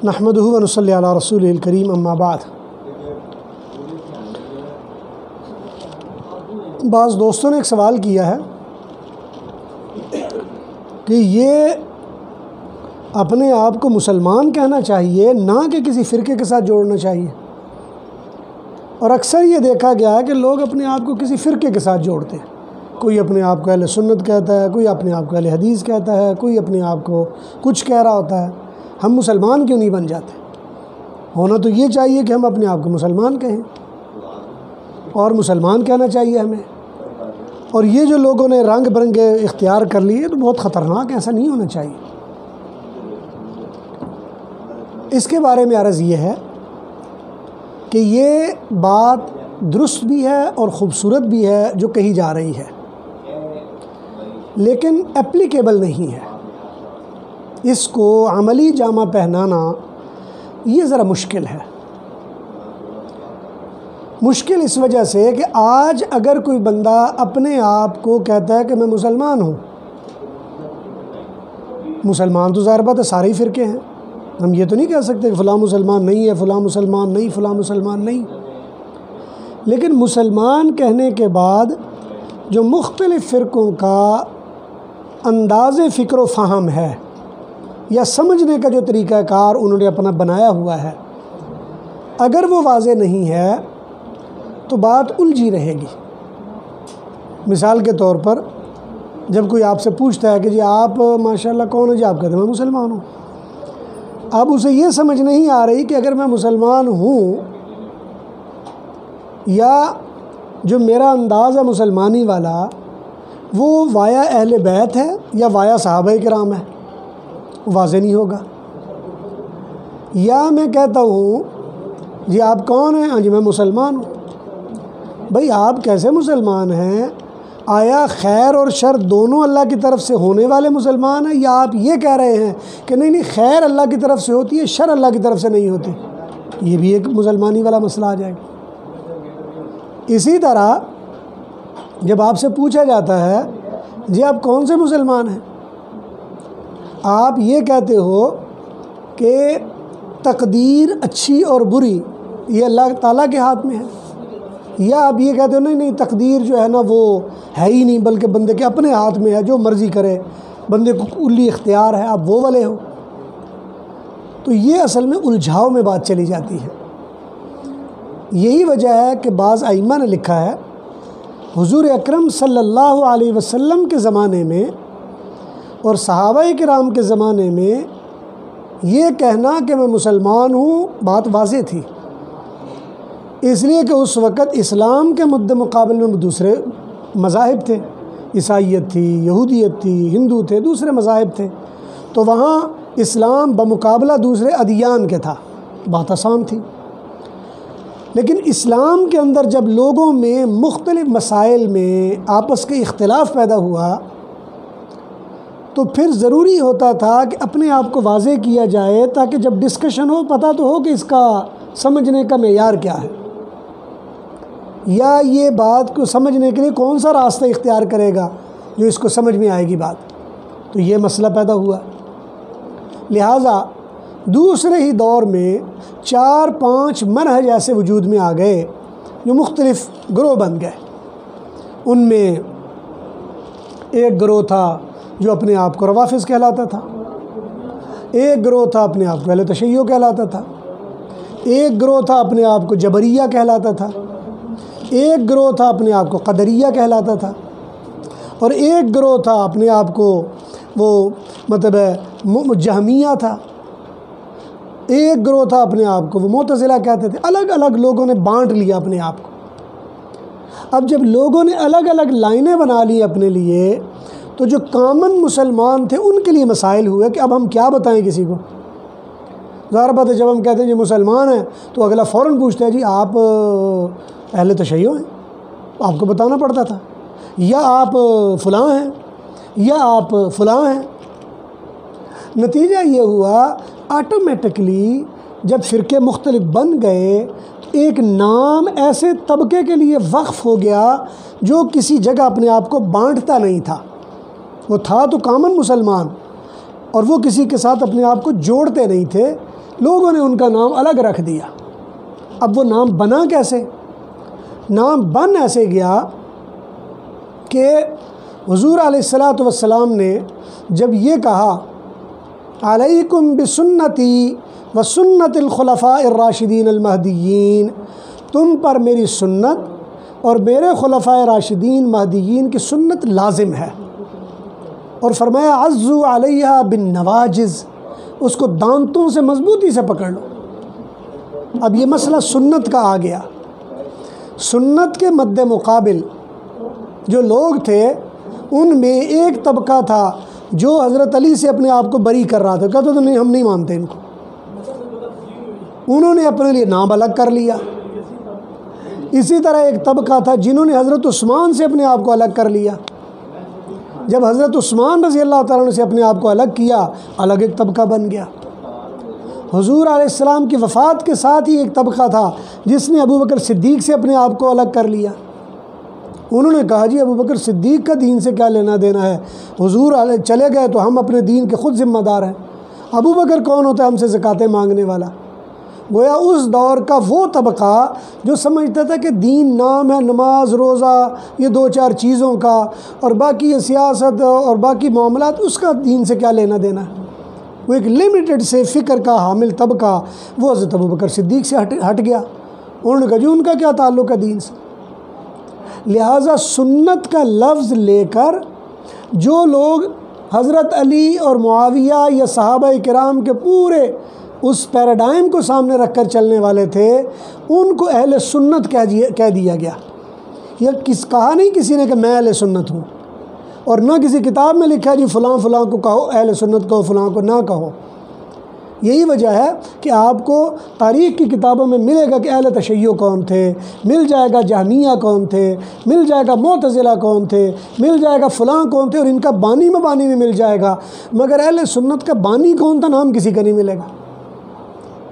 نحمدہ و نصلی علی رسولہ الکریم اما بعد۔ بعض دوستوں نے ایک سوال کیا ہے کہ یہ اپنے آپ کو مسلمان کہنا چاہیے نہ کہ کسی فرقے کے ساتھ جوڑنا چاہیے، اور اکثر یہ دیکھا گیا ہے کہ لوگ اپنے آپ کو کسی فرقے کے ساتھ جوڑتے ہیں۔ کوئی اپنے آپ کو اہل سنت کہتا ہے، کوئی اپنے آپ کو اہل حدیث کہتا ہے، کوئی اپنے آپ کو کچھ کہہ رہا ہوتا ہے۔ ہم مسلمان کیوں نہیں بن جاتے؟ ہونا تو یہ چاہیے کہ ہم اپنے آپ کو مسلمان کہیں، اور مسلمان کہنا چاہیے ہمیں۔ اور یہ جو لوگوں نے رنگ برنگے اختیار کر لیے تو بہت خطرناک ہے، ایسا نہیں ہونا چاہیے۔ اس کے بارے میں عرض یہ ہے کہ یہ بات درست بھی ہے اور خوبصورت بھی ہے جو کہی جا رہی ہے، لیکن اپلیکیبل نہیں ہے۔ اس کو عملی جامہ پہنانا یہ ذرا مشکل ہے۔ مشکل اس وجہ سے کہ آج اگر کوئی بندہ اپنے آپ کو کہتا ہے کہ میں مسلمان ہوں، مسلمان تو ظاہر بات ہے سارے فرقے ہیں، ہم یہ تو نہیں کہہ سکتے کہ فلاں مسلمان نہیں ہے، فلاں مسلمان نہیں، فلاں مسلمان نہیں، لیکن مسلمان کہنے کے بعد جو مختلف فرقوں کا انداز فکر و فہم ہے یا سمجھنے کا جو طریقہ کار انہوں نے اپنا بنایا ہوا ہے، اگر وہ واضح نہیں ہے تو بات الجھی رہے گی۔ مثال کے طور پر جب کوئی آپ سے پوچھتا ہے کہ جی آپ ماشاءاللہ کون ہے، جی آپ کہتے ہیں میں مسلمان ہوں، اب اسے یہ سمجھ نہیں آ رہی کہ اگر میں مسلمان ہوں یا جو میرا انداز ہے مسلمانی والا وہ وایا اہل بیت ہے یا وایا صحابہ کرام ہے، واضح نہیں ہوگا۔ یا میں کہتا ہوں جی آپ کون ہیں، ہاں جی میں مسلمان ہوں۔ بھئی آپ کیسے مسلمان ہیں؟ آیا خیر اور شر دونوں اللہ کی طرف سے ہونے والے مسلمان ہیں، یا آپ یہ کہہ رہے ہیں کہ نہیں خیر اللہ کی طرف سے ہوتی ہے، شر اللہ کی طرف سے نہیں ہوتی؟ یہ بھی ایک مسلمانی والا مسئلہ آ جائے گا۔ اسی طرح جب آپ سے پوچھا جاتا ہے جی آپ کون سے مسلمان ہیں، آپ یہ کہتے ہو کہ تقدیر اچھی اور بری یہ اللہ تعالیٰ کے ہاتھ میں ہے، یا آپ یہ کہتے ہو نہیں تقدیر جو ہے نا وہ ہے ہی نہیں بلکہ بندے کے اپنے ہاتھ میں ہے، جو مرضی کرے، بندے کو کلی اختیار ہے، آپ وہ والے ہو۔ تو یہ اصل میں الجھاؤ میں بات چلی جاتی ہے۔ یہی وجہ ہے کہ بعض ائمہ نے لکھا ہے حضور اکرم صلی اللہ علیہ وسلم کے زمانے میں اور صحابہ کرام کے زمانے میں یہ کہنا کہ میں مسلمان ہوں بات واضح تھی، اس لیے کہ اس وقت اسلام کے مد مقابل میں دوسرے مذاہب تھے، عیسائیت تھی، یہودیت تھی، ہندو تھے، دوسرے مذاہب تھے، تو وہاں اسلام بمقابلہ دوسرے ادیان کے تھا، بات آسان تھی۔ لیکن اسلام کے اندر جب لوگوں میں مختلف مسائل میں آپس کے اختلاف پیدا ہوا تو پھر ضروری ہوتا تھا کہ اپنے آپ کو واضح کیا جائے تاکہ جب ڈسکشن ہو پتہ تو ہو کہ اس کا سمجھنے کا معیار کیا ہے، یا یہ بات کو سمجھنے کے لیے کون سا راستہ اختیار کرے گا جو اس کو سمجھ میں آئے گی بات۔ تو یہ مسئلہ پیدا ہوا، لہٰذا دوسرے ہی دور میں 4-5 منہج ایسے وجود میں آ گئے جو مختلف گروہ بن گئے۔ ان میں ایک گروہ تھا جو اپنے آپ کو روافض کہلاتا تھا، ایک گروہ تھا اپنے آپ کو اہل تشیع کہلاتا تھا، ایک گروہ تھا اپنے آپ کو جبریہ کہلاتا تھا، ایک گروہ تھا اپنے آپ کو قدریہ کہلاتا تھا، اور ایک گروہ تھا اپنے آپ کو وہ جہمیہ تھا، ایک گروہ تھا اپنے آپ کو وہ معتزلہ کہتے تھے۔ الگ الگ لوگوں نے بانٹ لیا اپنے آپ کو۔ اب جب لوگوں نے الگ الگ لائنیں بنا لی اپنے لیے تو جو کامن مسلمان تھے ان کے لیے مسائل ہوئے کہ اب ہم کیا بتائیں کسی کو۔ ظاہر بات ہے جب ہم کہتے ہیں جی مسلمان ہیں تو اگلا فوراً پوچھتا ہے جی آپ اہل تشیع ہیں، آپ کو بتانا پڑتا تھا، یا آپ فلاں ہیں، یا آپ فلاں ہیں۔ نتیجہ یہ ہوا آٹومیٹکلی جب فرقے مختلف بن گئے ایک نام ایسے طبقے کے لیے وقف ہو گیا جو کسی جگہ اپنے آپ کو بانٹتا نہیں تھا، وہ تھا تو کامن مسلمان، اور وہ کسی کے ساتھ اپنے آپ کو جوڑتے نہیں تھے، لوگوں نے ان کا نام الگ رکھ دیا۔ اب وہ نام بنا کیسے؟ نام بن ایسے گیا کہ حضور علیہ السلام نے جب یہ کہا علیکم بسنتی و سنت الخلفاء الراشدین المہدیین، تم پر میری سنت اور میرے خلفاء راشدین مہدیین کی سنت لازم ہے، اور فرمایا عزو علیہا بالنواجز، اس کو دانتوں سے مضبوطی سے پکڑ لو۔ اب یہ مسئلہ سنت کا آ گیا۔ سنت کے مد مقابل جو لوگ تھے ان میں ایک طبقہ تھا جو حضرت علی سے اپنے آپ کو بری کر رہا تھا، کہتے تھے نہیں ہم نہیں مانتے ان کو، انہوں نے اپنے لیے نام الگ کر لیا۔ اسی طرح ایک طبقہ تھا جنہوں نے حضرت عثمان سے اپنے آپ کو الگ کر لیا۔ جب حضرت عثمان رضی اللہ تعالیٰ عنہ سے اپنے آپ کو الگ کیا، الگ ایک طبقہ بن گیا۔ حضور علیہ السلام کی وفات کے ساتھ ہی ایک طبقہ تھا جس نے ابوبکر صدیق سے اپنے آپ کو الگ کر لیا۔ انہوں نے کہا جی ابوبکر صدیق کا دین سے کیا لینا دینا ہے، حضور چلے گئے تو ہم اپنے دین کے خود ذمہ دار ہیں، ابوبکر کون ہوتا ہے ہم سے زکاتیں مانگنے والا۔ گویا اس دور کا وہ طبقہ جو سمجھتا تھا کہ دین نام ہے، نماز روزہ یہ دو چار چیزوں کا، اور باقی یہ سیاست اور باقی معاملات، اس کا دین سے کیا لینا دینا ہے۔ وہ ایک لمیٹڈ سے فکر کا حامل طبقہ وہ حضرت ابوبکر صدیق سے ہٹ گیا۔ انہوں نے کہا جی ان کا کیا تعلق ہے دین سے۔ لہٰذا سنت کا لفظ لے کر جو لوگ حضرت علی اور معاویہ یا صحابہ کرام کے پورے اس پیراڈائم کو سامنے رکھ کر چلنے والے تھے، ان کو اہل سنت کہہ دیا گیا۔ یہ کہا نہیں کسی نے کہ میں اہل سنت ہوں، اور نہ کسی کتاب میں لکھا جی فلاں فلاں کو کہو اہل سنت کہو، فلاں کو نہ کہو۔ یہی وجہ ہے کہ آپ کو تاریخ کی کتابوں میں ملے گا کہ اہل تشیع کون تھے، مل جائے گا جہمیہ کون تھے، مل جائے گا معتزلہ کون تھے، مل جائے گا فلاں کون تھے، اور ان کا بانی مبانی میں مل جائے گا، مگر اہل سنت کا بانی کون تھا نام کسی کا نہیں ملے گا۔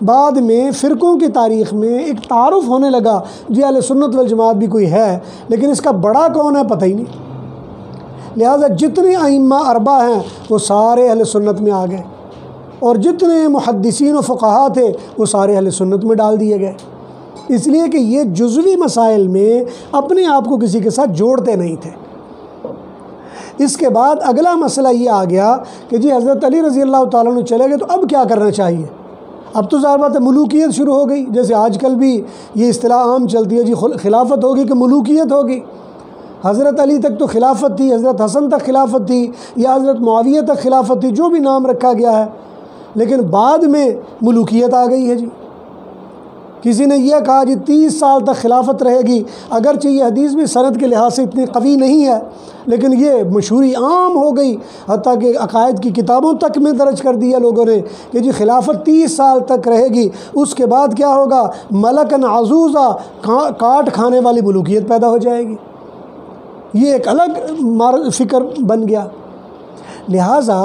بعد میں فرقوں کی تاریخ میں ایک تعارف ہونے لگا جی اہل سنت والجماعت بھی کوئی ہے، لیکن اس کا بڑا کون ہے پتہ ہی نہیں۔ لہٰذا جتنے ائمہ اربعہ ہیں وہ سارے اہل سنت میں آ گئے، اور جتنے محدثین و فقہا تھے وہ سارے اہل سنت میں ڈال دیے گئے، اس لیے کہ یہ جزوی مسائل میں اپنے آپ کو کسی کے ساتھ جوڑتے نہیں تھے۔ اس کے بعد اگلا مسئلہ یہ آ گیا کہ جی حضرت علی رضی اللہ تعالیٰ عنہ چلے گئے تو اب کیا کرنا چاہیے۔ اب تو ظاہر بات ہے ملوکیت شروع ہو گئی، جیسے آج کل بھی یہ اصطلاح عام چلتی ہے جی خلافت ہوگی کہ ملوکیت ہوگی۔ حضرت علی تک تو خلافت تھی، حضرت حسن تک خلافت تھی، یا حضرت معاویہ تک خلافت تھی، جو بھی نام رکھا گیا ہے، لیکن بعد میں ملوکیت آ گئی ہے جی۔ کسی نے یہ کہا جی 30 سال تک خلافت رہے گی، اگرچہ یہ حدیث بھی سند کے لحاظ سے اتنی قوی نہیں ہے، لیکن یہ مشہوری عام ہو گئی، حتیٰ کہ عقائد کی کتابوں تک میں درج کر دیا لوگوں نے کہ جی خلافت 30 سال تک رہے گی، اس کے بعد کیا ہوگا، ملکن عزوزہ، کاٹ کھانے والی ملوکیت پیدا ہو جائے گی۔ یہ ایک الگ فکر بن گیا۔ لہٰذا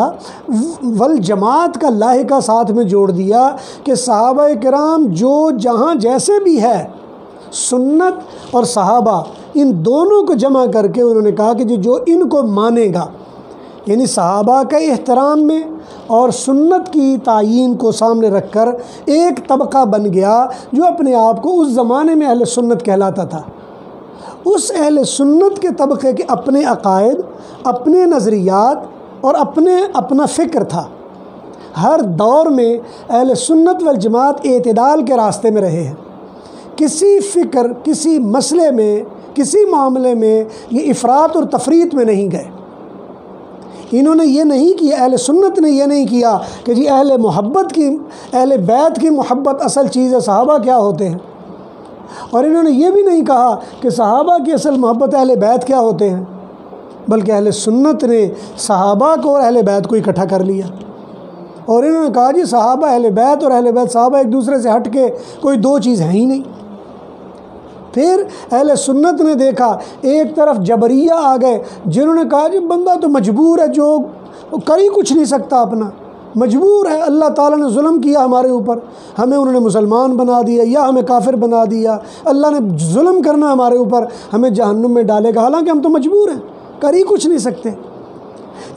والجماعت کا لاحقہ ساتھ میں جوڑ دیا کہ صحابہ کرام جو جہاں جیسے بھی ہے، سنت اور صحابہ ان دونوں کو جمع کر کے انہوں نے کہا کہ جو ان کو مانے گا، یعنی صحابہ کا احترام میں اور سنت کی تعیین کو سامنے رکھ کر ایک طبقہ بن گیا جو اپنے آپ کو اس زمانے میں اہل سنت کہلاتا تھا۔ اس اہل سنت کے طبقے کے اپنے عقائد، اپنے نظریات اور اپنا فکر تھا۔ ہر دور میں اہل سنت والجماعت اعتدال کے راستے میں رہے ہیں، کسی فکر، کسی مسئلے میں، کسی معاملے میں یہ افراط اور تفریط میں نہیں گئے۔ انہوں نے یہ نہیں کیا، اہل سنت نے یہ نہیں کیا کہ جی اہل بیت کی محبت اصل چیز ہے، صحابہ کیا ہوتے ہیں، اور انہوں نے یہ بھی نہیں کہا کہ صحابہ کی اصل محبت اہل بیت کیا ہوتے ہیں، بلکہ اہل سنت نے صحابہ کو اور اہل بیت کو اکٹھا کر لیا، اور انہوں نے کہا جی صحابہ اہل بیت اور اہل بیت صحابہ ایک دوسرے سے ہٹ کے کوئی دو چیز ہے ہی نہیں۔ پھر اہل سنت نے دیکھا ایک طرف جبریہ آ گئے جنہوں نے کہا جی بندہ تو مجبور ہے، جو کر ہی کچھ نہیں سکتا، اپنا مجبور ہے، اللہ تعالیٰ نے ظلم کیا ہمارے اوپر، ہمیں انہوں نے مسلمان بنا دیا یا ہمیں کافر بنا دیا، اللہ نے ظلم کرنا ہمارے اوپر، ہمیں جہنم میں ڈالے گا، حالانکہ ہم تو مجبور ہیں، کر ہی کچھ نہیں سکتے۔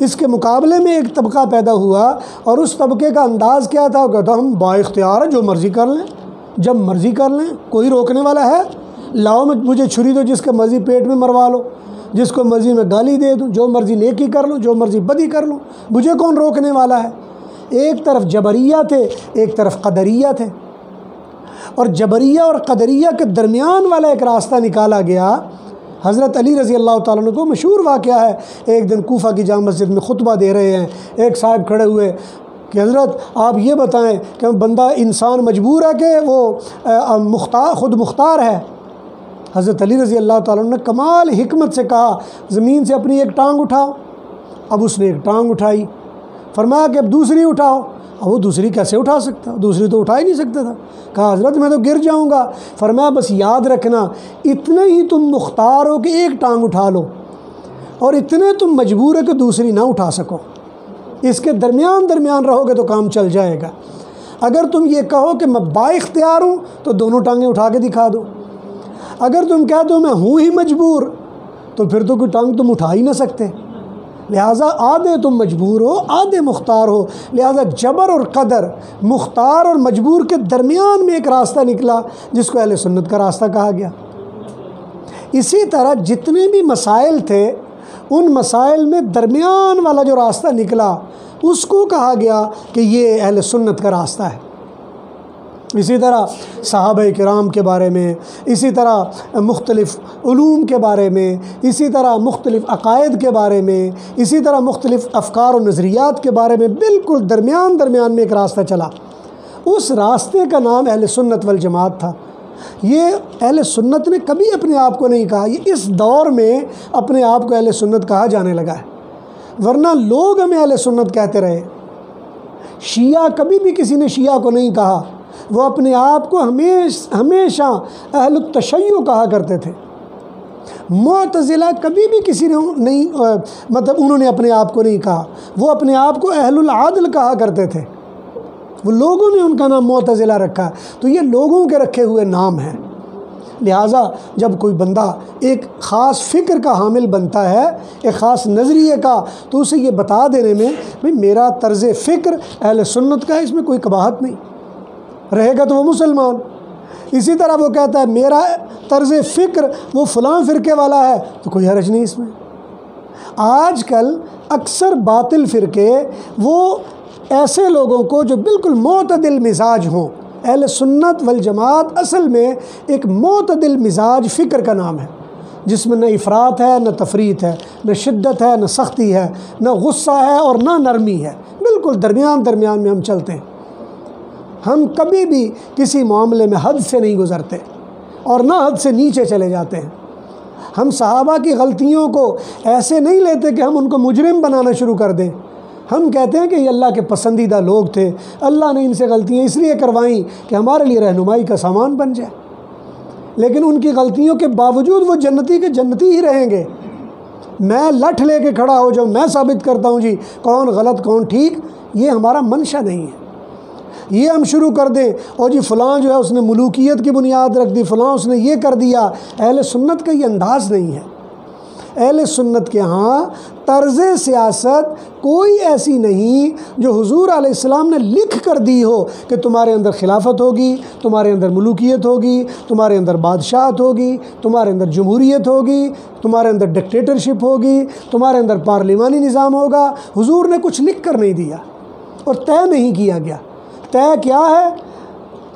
اس کے مقابلے میں ایک طبقہ پیدا ہوا اور اس طبقے کا انداز کیا تھا؟ وہ کہتا ہم با اختیار ہے، جو مرضی کر لیں، جب مرضی کر لیں، کوئی روکنے والا ہے؟ لاؤ مجھے چھری دو، جس کے مرضی پیٹ میں مروا لو، جس کو مرضی میں گالی دے دوں، جو مرضی نیکی کر لوں، جو مرضی بدی کر لوں، مجھے کون روکنے والا ہے؟ ایک طرف جبریہ تھے، ایک طرف قدریہ تھے، اور جبریہ اور قدریہ کے درمیان والا ایک راستہ نکالا گیا۔ حضرت علی رضی اللہ تعالیٰ عنہ کو مشہور واقعہ ہے، ایک دن کوفہ کی جامع مسجد میں خطبہ دے رہے ہیں، ایک صاحب کھڑے ہوئے کہ حضرت آپ یہ بتائیں کہ بندہ انسان مجبور ہے کہ وہ خود مختار ہے؟ حضرت علی رضی اللہ تعالیٰ عنہ نے کمال حکمت سے کہا زمین سے اپنی ایک ٹانگ اٹھاؤ۔ اب اس نے ایک ٹانگ اٹھائی، فرمایا کہ اب دوسری اٹھاؤ۔ اب وہ دوسری کیسے اٹھا سکتا؟ دوسری تو اٹھا ہی نہیں سکتا تھا۔ کہا حضرت میں تو گر جاؤں گا۔ فرمایا بس یاد رکھنا اتنے ہی تم مختار ہو کہ ایک ٹانگ اٹھا لو، اور اتنے تم مجبور ہے کہ دوسری نہ اٹھا سکو۔ اس کے درمیان رہو گے تو کام چل جائے گا۔ اگر تم یہ کہو کہ میں با اختیار ہوں تو دونوں ٹانگیں اٹھا کے دکھا دو، اگر تم کہہ دو میں ہوں ہی مجبور تو پھر تو کوئی ٹانگ تم اٹھا ہی نہ سکتے۔ لہٰذا آدھے تم مجبور ہو، آدھے مختار ہو، لہٰذا جبر اور قدر، مختار اور مجبور کے درمیان میں ایک راستہ نکلا جس کو اہل سنت کا راستہ کہا گیا۔ اسی طرح جتنے بھی مسائل تھے ان مسائل میں درمیان والا جو راستہ نکلا اس کو کہا گیا کہ یہ اہل سنت کا راستہ ہے۔ اسی طرح صحابہ کرام کے بارے میں، اسی طرح مختلف علوم کے بارے میں، اسی طرح مختلف عقائد کے بارے میں، اسی طرح مختلف افکار و نظریات کے بارے میں بالکل درمیان میں ایک راستہ چلا۔ اس راستے کا نام اہل سنت والجماعت تھا۔ یہ اہل سنت نے کبھی اپنے آپ کو نہیں کہا، یہ اس دور میں اپنے آپ کو اہل سنت کہا جانے لگا ہے، ورنہ لوگ ہمیں اہل سنت کہتے رہے۔ شیعہ کبھی بھی کسی نے شیعہ کو نہیں کہا، وہ اپنے آپ کو ہمیشہ اہل التشیع کہا کرتے تھے۔ معتزلہ کبھی بھی کسی نے نہیں انہوں نے اپنے آپ کو نہیں کہا، وہ اپنے آپ کو اہل العدل کہا کرتے تھے۔ وہ لوگوں نے ان کا نام معتزلہ رکھا، تو یہ لوگوں کے رکھے ہوئے نام ہیں۔ لہٰذا جب کوئی بندہ ایک خاص فکر کا حامل بنتا ہے، ایک خاص نظریے کا، تو اسے یہ بتا دینے میں بھئی میرا طرز فکر اہل سنت کا ہے، اس میں کوئی قباحت نہیں، رہے گا تو وہ مسلمان۔ اسی طرح وہ کہتا ہے میرا طرز فکر وہ فلاں فرقے والا ہے، تو کوئی حرج نہیں اس میں۔ آج کل اکثر باطل فرقے وہ ایسے لوگوں کو جو بالکل معتدل مزاج ہوں، اہل سنت والجماعت اصل میں ایک معتدل مزاج فکر کا نام ہے، جس میں نہ افراط ہے نہ تفریط ہے، نہ شدت ہے نہ سختی ہے، نہ غصہ ہے اور نہ نرمی ہے، بالکل درمیان میں ہم چلتے ہیں۔ ہم کبھی بھی کسی معاملے میں حد سے نہیں گزرتے اور نہ حد سے نیچے چلے جاتے ہیں۔ ہم صحابہ کی غلطیوں کو ایسے نہیں لیتے کہ ہم ان کو مجرم بنانا شروع کر دیں۔ ہم کہتے ہیں کہ یہ اللہ کے پسندیدہ لوگ تھے، اللہ نے ان سے غلطیاں اس لیے کروائیں کہ ہمارے لیے رہنمائی کا سامان بن جائے، لیکن ان کی غلطیوں کے باوجود وہ جنتی کے جنتی ہی رہیں گے۔ میں لٹھ لے کے کھڑا ہو جاؤں، میں ثابت کرتا ہوں جی کون غلط کون ٹھیک، یہ ہمارا منشا نہیں ہے۔ یہ ہم شروع کر دیں اور جی فلاں جو ہے اس نے ملوکیت کی بنیاد رکھ دی، فلاں اس نے یہ کر دیا، اہل سنت کا یہ انداز نہیں ہے۔ اہل سنت کے ہاں طرز سیاست کوئی ایسی نہیں جو حضور علیہ السلام نے لکھ کر دی ہو کہ تمہارے اندر خلافت ہوگی، تمہارے اندر ملوکیت ہوگی، تمہارے اندر بادشاہت ہوگی، تمہارے اندر جمہوریت ہوگی، تمہارے اندر ڈکٹیٹرشپ ہوگی، تمہارے اندر پارلیمانی نظام ہوگا۔ حضور نے کچھ لکھ کر نہیں دیا اور طے نہیں کیا گیا۔ طے کیا ہے؟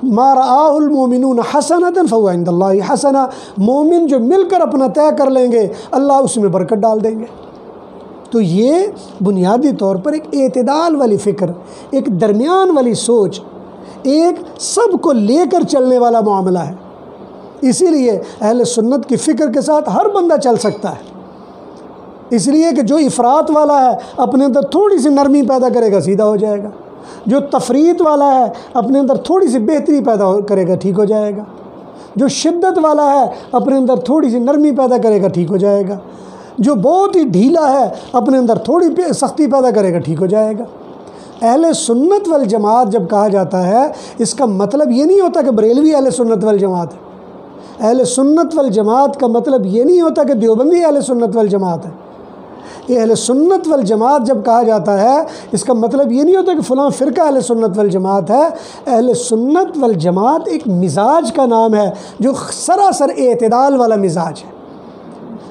ما رآہ المومنون حسنۃ فہو عند اللہ حسنہ، مومن جو مل کر اپنا طے کر لیں گے اللہ اس میں برکت ڈال دیں گے۔ تو یہ بنیادی طور پر ایک اعتدال والی فکر، ایک درمیان والی سوچ، ایک سب کو لے کر چلنے والا معاملہ ہے۔ اسی لیے اہل سنت کی فکر کے ساتھ ہر بندہ چل سکتا ہے، اس لیے کہ جو افراط والا ہے اپنے اندر تھوڑی سی نرمی پیدا کرے گا سیدھا ہو جائے گا، جو تفریط والا ہے اپنے اندر تھوڑی سی بہتری پیدا کرے گا ٹھیک ہو جائے گا، جو شدت والا ہے اپنے اندر تھوڑی سی نرمی پیدا کرے گا ٹھیک ہو جائے گا، جو بہت ہی ڈھیلا ہے اپنے اندر تھوڑی سختی پیدا کرے گا ٹھیک ہو جائے گا۔ اہل سنت والجماعت جب کہا جاتا ہے اس کا مطلب یہ نہیں ہوتا کہ بریلوی اہل سنت والجماعت ہے۔ اہل سنت والجماعت کا مطلب یہ نہیں ہوتا کہ دیوبندی اہل سنت والجماعت ہے۔ اہل سنت والجماعت جب کہا جاتا ہے اس کا مطلب یہ نہیں ہوتا کہ فلاں فرقہ اہل سنت والجماعت ہے. اہل سنت والجماعت ایک مزاج کا نام ہے جو سراسر اعتدال والا مزاج ہے،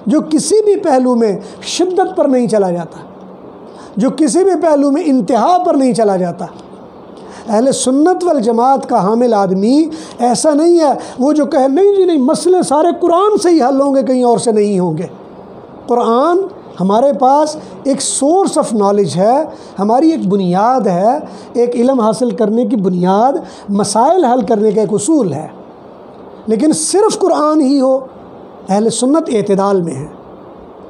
جو کسی بھی پہلو میں شدت پر نہیں چلا جاتا، جو کسی بھی پہلو میں انتہا پر نہیں چلا جاتا. اہل سنت والجماعت کا حامل آدمی ایسا نہیں ہے وہ جو کہے نہیں جی نہیں مسئلے سارے قرآن سے ہی حل ہوں گے، کہیں اور سے نہیں ہوں گے. قرآن ہمارے پاس ایک سورس آف نالج ہے، ہماری ایک بنیاد ہے، ایک علم حاصل کرنے کی بنیاد، مسائل حل کرنے کا ایک اصول ہے. لیکن صرف قرآن ہی ہو، اہل سنت اعتدال میں ہے.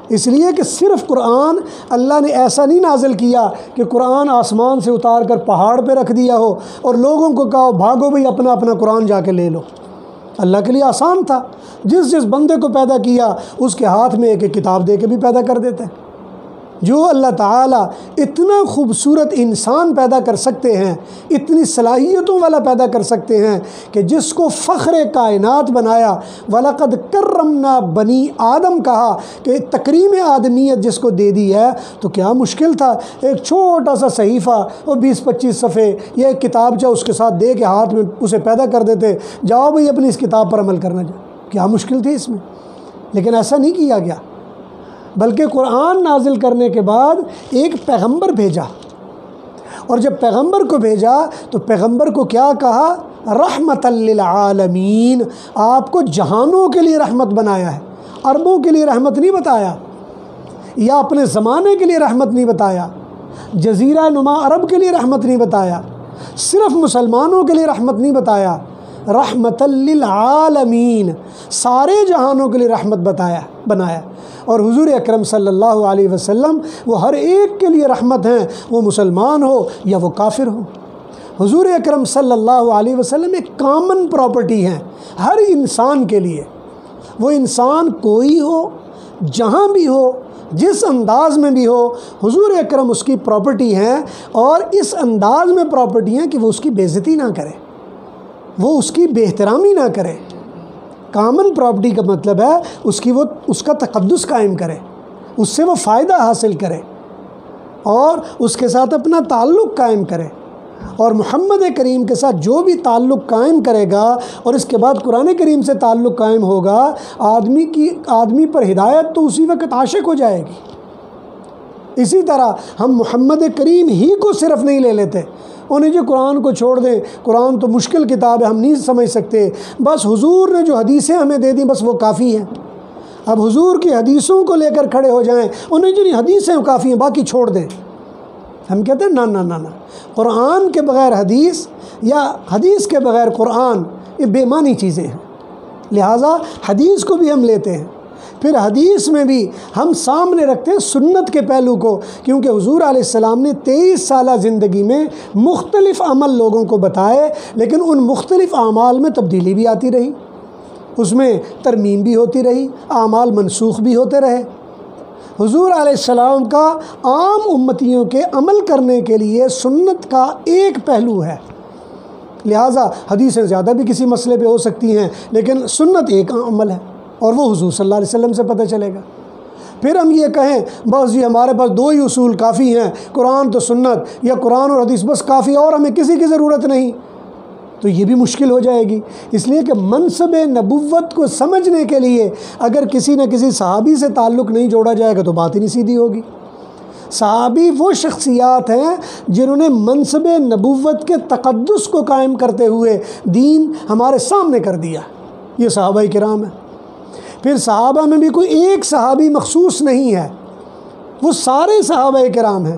اس لیے کہ صرف قرآن اللہ نے ایسا نہیں نازل کیا کہ قرآن آسمان سے اتار کر پہاڑ پہ رکھ دیا ہو اور لوگوں کو کہو بھاگو بھئی اپنا اپنا قرآن جا کے لے لو. اللہ کے لیے آسان تھا، جس بندے کو پیدا کیا اس کے ہاتھ میں ایک ایک کتاب دے کے بھی پیدا کر دیتے ہیں. جو اللہ تعالیٰ اتنا خوبصورت انسان پیدا کر سکتے ہیں، اتنی صلاحیتوں والا پیدا کر سکتے ہیں کہ جس کو فخر کائنات بنایا، وَلَقَدْ كَرَّمْنَا بَنِي آدم کہا کہ تکریم آدمیت جس کو دے دی ہے، تو کیا مشکل تھا ایک چھوٹا سا صحیفہ اور 20-25 صفحے یا ایک کتابچہ اس کے ساتھ دے کے ہاتھ میں اسے پیدا کر دیتے، جاؤ بھئی اپنی اس کتاب پر عمل کرنا جاؤ. کیا مشکل تھی اس میں؟ لیکن ایسا نہیں کیا گیا، بلکہ قرآن نازل کرنے کے بعد ایک پیغمبر بھیجا، اور جب پیغمبر کو بھیجا تو پیغمبر کو کیا کہا؟ رحمت للعالمین. آپ کو جہانوں کے لیے رحمت بنایا ہے، عربوں کے لیے رحمت نہیں بتایا، یا اپنے زمانے کے لیے رحمت نہیں بتایا، جزیرہ نما عرب کے لیے رحمت نہیں بتایا، صرف مسلمانوں کے لیے رحمت نہیں بتایا، رحمت للعالمین، سارے جہانوں کے لیے رحمت بنایا. اور حضور اکرم صلی اللہ علیہ وسلم وہ ہر ایک کے لیے رحمت ہیں، وہ مسلمان ہو یا وہ کافر ہو. حضور اکرم صلی اللہ علیہ وسلم ایک کامن پراپرٹی ہیں ہر انسان کے لیے. وہ انسان کوئی ہو، جہاں بھی ہو، جس انداز میں بھی ہو، حضور اکرم اس کی پراپرٹی ہیں، اور اس انداز میں پراپرٹی ہیں کہ وہ اس کی بے عزتی نہ کرے، وہ اس کی بے احترامی نہ کرے. کامن پراپرٹی کا مطلب ہے اس کا تقدس قائم کرے، اس سے وہ فائدہ حاصل کرے اور اس کے ساتھ اپنا تعلق قائم کرے. اور محمد کریم کے ساتھ جو بھی تعلق قائم کرے گا اور اس کے بعد قرآن کریم سے تعلق قائم ہوگا، آدمی پر ہدایت تو اسی وقت عاشق ہو جائے گی. اسی طرح ہم محمد کریم ہی کو صرف نہیں لے لیتے، انہیں جو قرآن کو چھوڑ دیں، قرآن تو مشکل کتاب ہے، ہم نہیں سمجھ سکتے، بس حضور نے جو حدیثیں ہمیں دے دیں بس وہ کافی ہیں. اب حضور کی حدیثوں کو لے کر کھڑے ہو جائیں، انہیں جو حدیثیں کافی ہیں باقی چھوڑ دیں. ہم کہتے ہیں نہ، قرآن کے بغیر حدیث یا حدیث کے بغیر قرآن یہ بے معنی چیزیں ہیں. لہٰذا حدیث کو بھی ہم لیتے ہیں، پھر حدیث میں بھی ہم سامنے رکھتے ہیں سنت کے پہلو کو، کیونکہ حضور علیہ السلام نے 23 سالہ زندگی میں مختلف عمل لوگوں کو بتائے، لیکن ان مختلف اعمال میں تبدیلی بھی آتی رہی، اس میں ترمیم بھی ہوتی رہی، اعمال منسوخ بھی ہوتے رہے. حضور علیہ السلام کا عام امتیوں کے عمل کرنے کے لیے سنت کا ایک پہلو ہے. لہٰذا حدیثیں زیادہ بھی کسی مسئلے پہ ہو سکتی ہیں، لیکن سنت ایک عمل ہے اور وہ حضور صلی اللہ علیہ وسلم سے پتہ چلے گا. پھر ہم یہ کہیں بس جی ہمارے پاس 2 ہی اصول کافی ہیں، قرآن تو سنت یا قرآن اور حدیث بس کافی، اور ہمیں کسی کی ضرورت نہیں، تو یہ بھی مشکل ہو جائے گی. اس لیے کہ منصب نبوت کو سمجھنے کے لیے اگر کسی نہ کسی صحابی سے تعلق نہیں جوڑا جائے گا تو بات ہی نہیں سیدھی ہوگی. صحابی وہ شخصیات ہیں جنہوں نے منصب نبوت کے تقدس کو قائم کرتے ہوئے دین ہمارے سامنے کر دیا. یہ صحابہ کرام ہیں. پھر صحابہ میں بھی کوئی ایک صحابی مخصوص نہیں ہے، وہ سارے صحابہ کرام ہیں.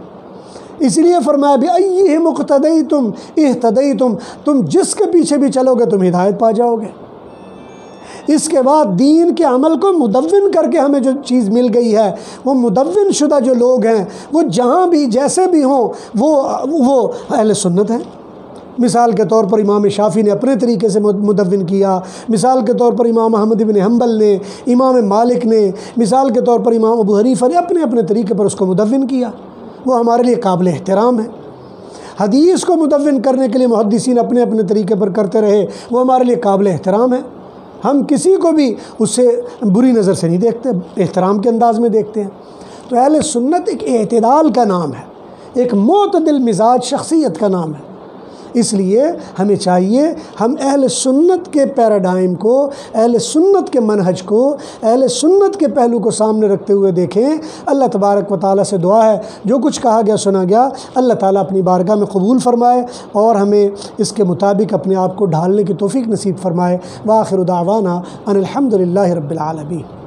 اس لیے فرمایا بِأَيِّهِمْ اقْتَدَيْتُمْ اهْتَدَيْتُمْ، تم جس کے پیچھے بھی چلو گے تم ہدایت پا جاؤ گے. اس کے بعد دین کے عمل کو مدون کر کے ہمیں جو چیز مل گئی ہے، وہ مدون شدہ جو لوگ ہیں وہ جہاں بھی جیسے بھی ہوں وہ اہل سنت ہیں. مثال کے طور پر امام شافعی نے اپنے طریقے سے مدون کیا، مثال کے طور پر امام احمد بن حنبل نے، امام مالک نے، مثال کے طور پر امام ابو حنیفہ نے اپنے اپنے طریقے پر اس کو مدون کیا. وہ ہمارے لیے قابل احترام ہے. حدیث کو مدون کرنے کے لیے محدثین اپنے اپنے طریقے پر کرتے رہے، وہ ہمارے لیے قابل احترام ہے. ہم کسی کو بھی اس سے بری نظر سے نہیں دیکھتے، احترام کے انداز میں دیکھتے ہیں. تو اہل سنت ایک اعتدال کا نام ہے، ایک معتدل مزاج شخصیت کا نام ہے۔ اس لیے ہمیں چاہیے ہم اہل سنت کے پیراڈائم کو، اہل سنت کے منہج کو، اہل سنت کے پہلو کو سامنے رکھتے ہوئے دیکھیں۔ اللہ تبارک و تعالیٰ سے دعا ہے جو کچھ کہا گیا سنا گیا اللہ تعالیٰ اپنی بارگاہ میں قبول فرمائے اور ہمیں اس کے مطابق اپنے آپ کو ڈھالنے کی توفیق نصیب فرمائے۔ وآخر دعوانا ان الحمد للہ رب العالمین۔